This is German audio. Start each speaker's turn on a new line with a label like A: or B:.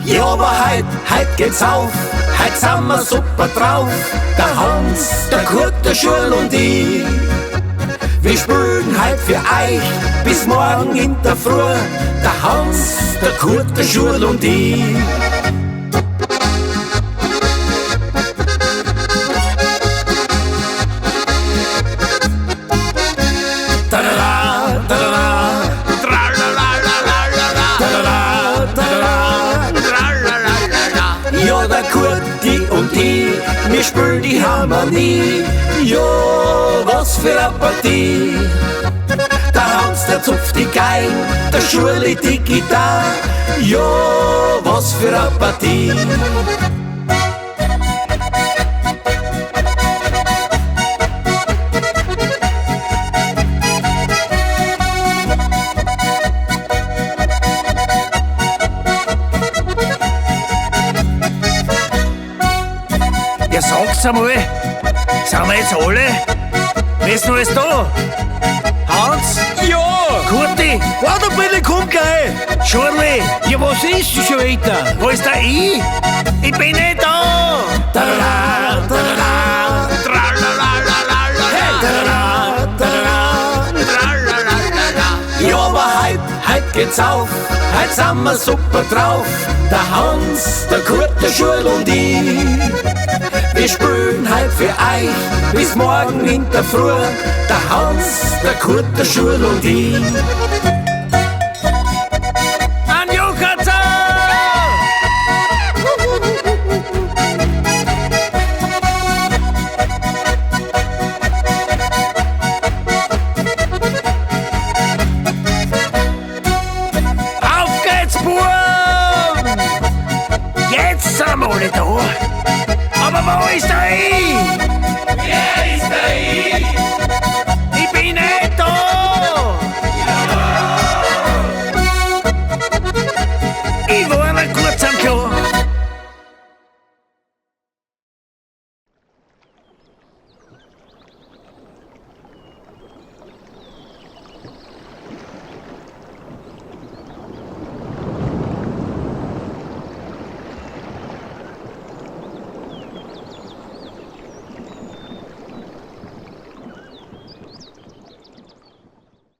A: Ja, aber heut geht's auf, heut sind wir super drauf. Der Hans, der Kurt, der Schul und ich. Wir spielen heut für euch bis morgen in der Früh. Der Hans, der Kurt, der Schul und ich. Ja, der Kurti und ich, wir spielen die Harmonie. Ja, was für eine Partie. Der Hans, der zupft die Geigen, der Schuli die Gitarre. Ja, was für eine Partie.
B: Ja, sag's einmal, sind wir jetzt alle? Wer ist noch alles da? Hans?
C: Ja!
B: Kurti?
C: Warte, bitte, komm gleich!
B: Schurli?
C: Ja, was ist denn schon wieder?
B: Wo ist der ich? Ich bin nicht da!
A: Tralala, tralala, tralala, tralala. Ja, aber heut geht's auf, heut sind wir super drauf. Der Hans, der Kurt, der Schul und ich. Wir spielen heut für euch bis morgen in der Früh. Der Hans, der Kurt, der Schul und ich.
B: An Jukatza! Auf geht's, Burm! Jetzt sind wir alle da. Aber wo ist der ich?
A: Wer ist der ich?
B: Ich bin